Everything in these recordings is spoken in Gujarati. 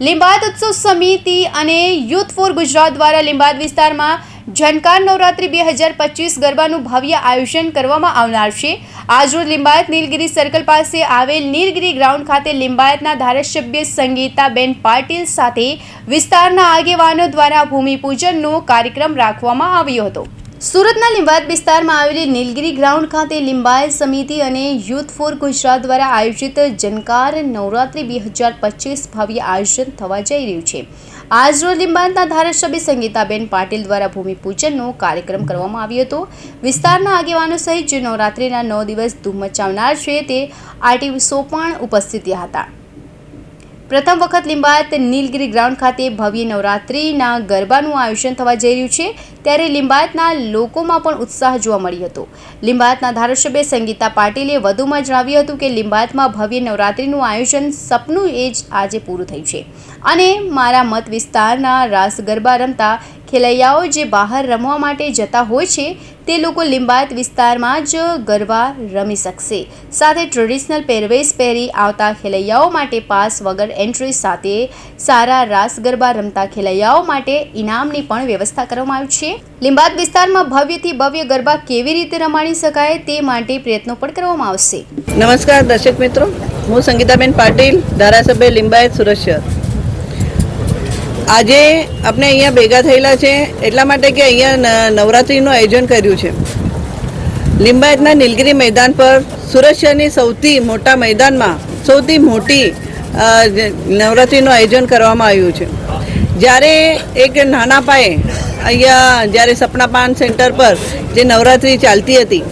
लिंबायत उत्सव समिति અને યુથ ફોર ગુજરાત દ્વારા लिंबायत વિસ્તારમાં ઝનકાર નવરાત્રિ 2025 ગરબાનું ભવ્ય આયોજન કરવામાં આવનાર છે। આજરોજ लिंबायत નીલગિરી સર્કલ પાસે આવેલ નીલગિરી ગ્રાઉન્ડ ખાતે लिंबायतના ધારાસભ્ય સંગીતાબેન પાટીલ સાથે વિસ્તારના આગેવાનો દ્વારા ભૂમિપૂજનનો કાર્યક્રમ રાખવામાં આવ્યો હતો। સુરતના लिंबायत વિસ્તારમાં આવેલી નીલગિરી ગ્રાઉન્ડ ખાતે लिंबायत સમિતિ અને યુથ ફોર ગુજરાત દ્વારા આયોજિત ઝનકાર નવરાત્રિ 2025 ભવ્ય આયોજન થવા જઈ રહ્યું છે। આજરોજ लिंबायतના ધારાસભ્ય સંગીતાબેન પાટીલ દ્વારા ભૂમિપૂજનનો કાર્યક્રમ કરવામાં આવ્યો હતો। વિસ્તારના આગેવાનો સહિત જે નવરાત્રિના 9 દિવસ ધૂમ મચાવનાર છે તે આર્ટિસ્ટો પણ ઉપસ્થિત હતા। પ્રથમ વખત लिंबायत નીલગિરી ગ્રાઉન્ડ ખાતે ભવ્ય નવરાત્રિના ગરબાનું આયોજન થવા જઈ રહ્યું છે ત્યારે लिंबायतના લોકોમાં પણ ઉત્સાહ જોવા મળ્યો હતો। लिंबायतના ધારાસભ્ય સંગીતા પાટીલે વધુમાં જણાવ્યું હતું કે लिंबायतમાં ભવ્ય નવરાત્રિનું આયોજન સપનું એ જ આજે પૂરું થયું છે અને મારા મત વિસ્તારના રાસ ગરબા રમતા ખેલૈયાઓ જે બહાર રમવા માટે જતા હોય છે તે લોકો लिंबायत વિસ્તારમાં જ ગરબા રમી શકશે। સાથે ટ્રેડિશનલ પહેરવેશ પહેરી આવતા ખેલૈયાઓ માટે પાસ વગર એન્ટ્રી સાથે સારા રાસ ગરબા રમતા ખેલૈયાઓ માટે ઇનામની પણ વ્યવસ્થા કરવામાં આવી છે। लिंबायत વિસ્તારમાં ભવ્યથી ભવ્ય ગરબા કેવી રીતે રમાડી શકાય તે માટે પ્રયત્નો પણ કરવામાં આવશે। નમસ્કાર દર્શક મિત્રો, હું સંગીતાબેન પાટીલ, ધારાસભ્ય लिंबायत સુરત શહેર। આજે આપણે અહીંયા ભેગા થયેલા છે એટલા માટે કે અહીંયા નવરાત્રિનું આયોજન કર્યું છે। लिंबायतના નીલગિરી मैदान पर સુરત શહેરની સૌથી મોટા मैदाનમાં સૌથી મોટી નવરાત્રિનું આયોજન કરવામાં આવ્યું છે। જ્યારે એક નાના પાયે અહીંયા જ્યારે સપના પાન સેન્ટર પર જે નવરાત્રિ ચાલતી હતી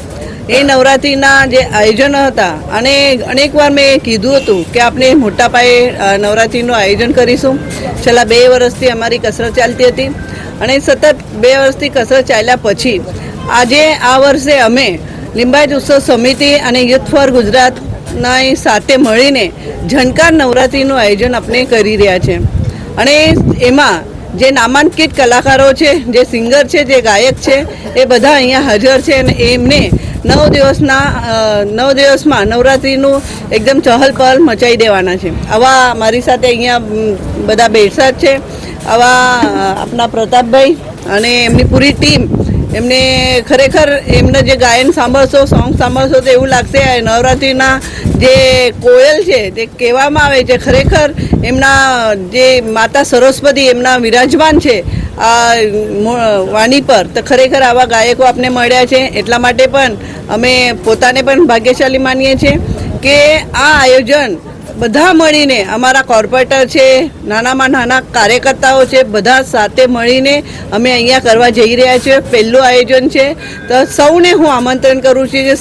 એ નવરાત્રિના જે આયોજનો હતા અને અનેકવાર મેં કીધું હતું કે આપણે મોટા પાયે નવરાત્રિનું આયોજન કરીશું। છેલ્લા 2 વર્ષથી અમારી કસરત ચાલતી હતી અને સતત 2 વર્ષથી કસરત ચાલ્યા પછી આજે આ વર્ષે અમે लिंबायत उत्सव समिति અને યુથ ફોર ગુજરાતના સાથે મળીને ઝનકાર નવરાત્રિનું આયોજન આપણે કરી રહ્યા છે અને એમાં જે નામાંકિત કલાકારો છે, જે સિંગર છે, જે ગાયક છે એ બધા અહીંયા હાજર છે અને એમને 9 દિવસમાં નવરાત્રિનું એકદમ ચહલ પહલ મચાવી દેવાના છે। આવા મારી સાથે અહીંયા બધા બેઠા છે, આવા આપણા પ્રતાપભાઈ અને એમની પૂરી ટીમ, એમને ખરેખર એમને જે ગાયન સાંભળશો, સોંગ સાંભળશો તો એવું લાગશે નવરાત્રિના જે કોયલ છે તે કહેવામાં આવે છે, ખરેખર એમના જે માતા સરસ્વતી એમના વિરાજમાન છે આ વાણી પર, તો ખરેખર આવા ગાયકો આપને મળ્યા છે। એટલા માટે પણ અમે પોતાને પણ ભાગ્યશાળી માનીએ છીએ કે આ આયોજન બધા મળીને અમારા કોર્પોરેટર છે, નાનામાં નાના કાર્યકર્તાઓ છે, બધા સાથે મળીને અમે અહીંયા કરવા જઈ રહ્યા છીએ। પહેલું આયોજન છે તો સૌને હું આમંત્રણ કરું છું કે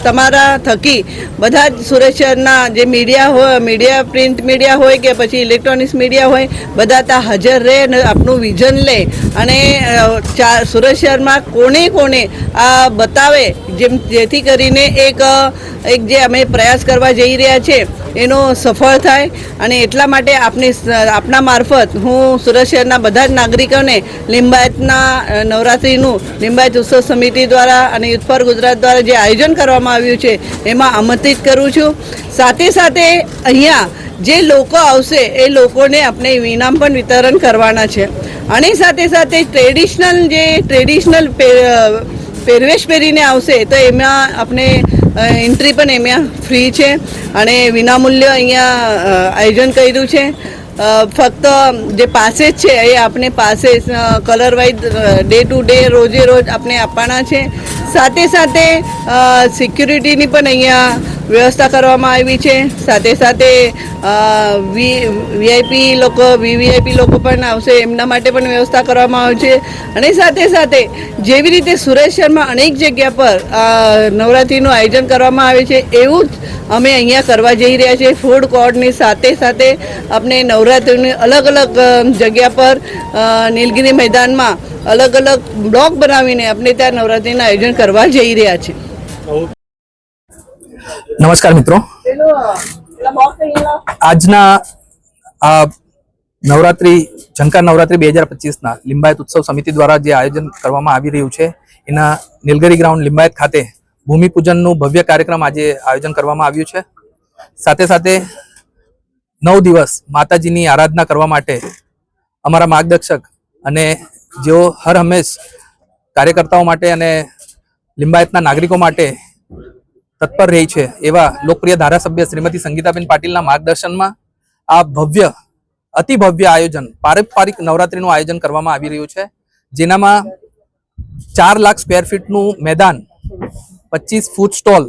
તમારા થકી બધા જ સુરત શહેરના જે મીડિયા પ્રિન્ટ મીડિયા હોય કે પછી ઇલેક્ટ્રોનિક્સ મીડિયા હોય બધા ત્યાં હાજર રહે અને આપણું વિઝન લે અને સુરત શહેરમાં કોને કોને આ બતાવે જેથી કરીને એક જે અમે પ્રયાસ કરવા જઈ રહ્યા છે એનો સફળ થાય અને એટલા માટે આપના મારફત હું સુરત શહેરના બધા જ નાગરિકોને लिंबायतના નવરાત્રિનું लिंबायत उत्सव સમિતિ દ્વારા અને યુથ ફોર ગુજરાત દ્વારા જે આયોજન કરવામાં આવ્યું છે એમાં આમંત્રિત કરું છું। સાથે સાથે અહીંયા જે લોકો આવશે એ લોકોને આપણે ઇનામ પણ વિતરણ કરવાના છે અને સાથે સાથે ટ્રેડિશનલ પહેરવેશ પહેરીને આવશે તો એમાં આપણે એન્ટ્રી પણ એમાં ફ્રી છે અને વિનામૂલ્ય અહીંયા આયોજન કર્યું છે। ફક્ત જે પાસેજ છે એ આપણે passage colour wise day to day રોજે રોજ આપણે આપવાના છે। સાથે સાથે સિક્યુરિટીની પણ અહીંયા વ્યવસ્થા કરવામાં આવી છે। સાથે સાથે વીઆઈપી લોકો પણ આવશે, એમના માટે પણ વ્યવસ્થા કરવામાં આવે છે અને સાથે સાથે જેવી રીતે સુરત શહેરમાં અનેક જગ્યા પર નવરાત્રિનું આયોજન કરવામાં આવે છે એવું જ અમે અહીંયા કરવા જઈ રહ્યા છીએ। ફૂડ કોર્ટની સાથે સાથે આપણે નવરાત્રિની અલગ અલગ જગ્યા પર નીલગિરી मैदाનમાં અલગ અલગ બ્લોક બનાવીને આપણે ત્યાં નવરાત્રિનું આયોજન કરવા જઈ રહ્યા છીએ। નમસ્કાર મિત્રો, આજના આ નવરાત્રિ ઝનકાર નવરાત્રિ 2025ના लिंबायत उत्सव સમિતિ દ્વારા જે આયોજન કરવામાં આવી રહ્યું છે એના નીલગિરી ગ્રાઉન્ડ लिंबायत ખાતે ભૂમિપૂજનનું ભવ્ય કાર્યક્રમ આજે આયોજન કરવામાં આવ્યું છે। સાથે સાથે 9 દિવસ માતાજીની આરાધના કરવા માટે અમારા માર્ગદર્શક અને જેઓ હર હંમેશ કાર્યકર્તાઓ માટે અને લિંબાયતના નાગરિકો માટે તત્પર રહી છે એવા લોકપ્રિય ધારાસભ્ય શ્રીમતી સંગીતાબેન પાટીલના માર્ગદર્શનમાં આ અતિ ભવ્ય આયોજન પારંપરિક નવરાત્રીનું આયોજન કરવામાં આવી રહ્યું છે, જેનામાં 4 લાખ સ્ક્વેર ફીટનું મેદાન, 25 ફૂટ સ્ટોલ,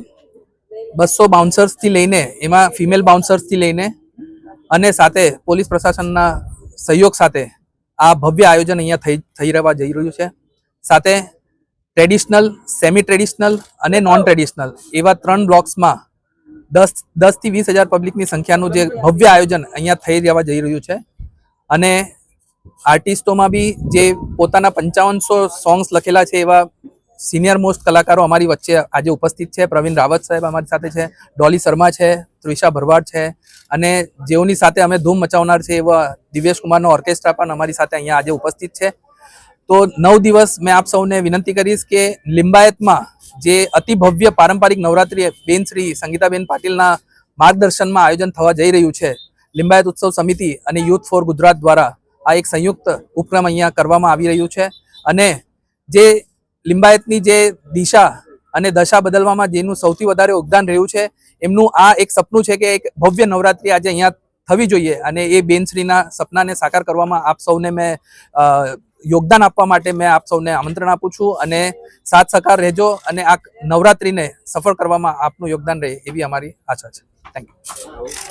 200 બાઉન્સર્સથી લઈને એમાં ફિમેલ બાઉન્સર્સથી લઈને અને સાથે પોલીસ પ્રશાસનના સહયોગ સાથે આ ભવ્ય આયોજન અહીંયા થઈ રહેવા જઈ રહ્યું છે. સાથે ટ્રેડિશનલ, સેમી ટ્રેડિશનલ અને નોન ટ્રેડિશનલ એવા 3 બ્લોક્સમાં 10 થી 20,000 પબ્લિકની સંખ્યાનું જે ભવ્ય આયોજન અહીંયા થઈ રહેવા જઈ રહ્યું છે. અને આર્ટિસ્ટોમાં બી જે પોતાના 5500 સોંગ્સ લખેલા છે એવા સિનિયર મોસ્ટ કલાકારો અમારી વચ્ચે આજે ઉપસ્થિત છે. પ્રવીણ રાવત સાહેબ અમારી સાથે છે, ડોલી શર્મા છે, ત્રિષા ભરવાડ છે અને જેઓની સાથે અમે ધૂમ મચાવનાર છે એવા દિવ્યેશ કુમારનો ઓર્કેસ્ટ્રા પણ અમારી સાથે અહીંયા આજે ઉપસ્થિત છે. તો 9 દિવસ મેં આપ સૌને વિનંતી કરીશ કે લિંબાયતમાં જે અતિ ભવ્ય પારંપરિક નવરાત્રી બેન શ્રી સંગીતાબેન પાટીલના માર્ગદર્શનમાં આયોજન થવા જઈ રહ્યું છે. લિંબાયત ઉત્સવ સમિતિ અને યુથ ફોર ગુજરાત દ્વારા આ એક સંયુક્ત ઉપક્રમ અહીંયા કરવામાં આવી રહ્યું છે અને જે લિંબાયતની જે દિશા અને દશા બદલવામાં જેનું સૌથી વધારે યોગદાન રહ્યું છે, એમનું આ એક સપનું છે કે એક ભવ્ય નવરાત્રી આજે અહીંયા થવી જોઈએ અને એ બેનશ્રીના સપનાને સાકાર કરવામાં આપ સૌને મેં યોગદાન આપવા માટે મેં આપ સૌને આમંત્રણ આપું છું અને સાથ સહકાર રહેજો અને આ નવરાત્રીને સફળ કરવામાં આપનું યોગદાન રહે એવી અમારી આશા છે. Thank you.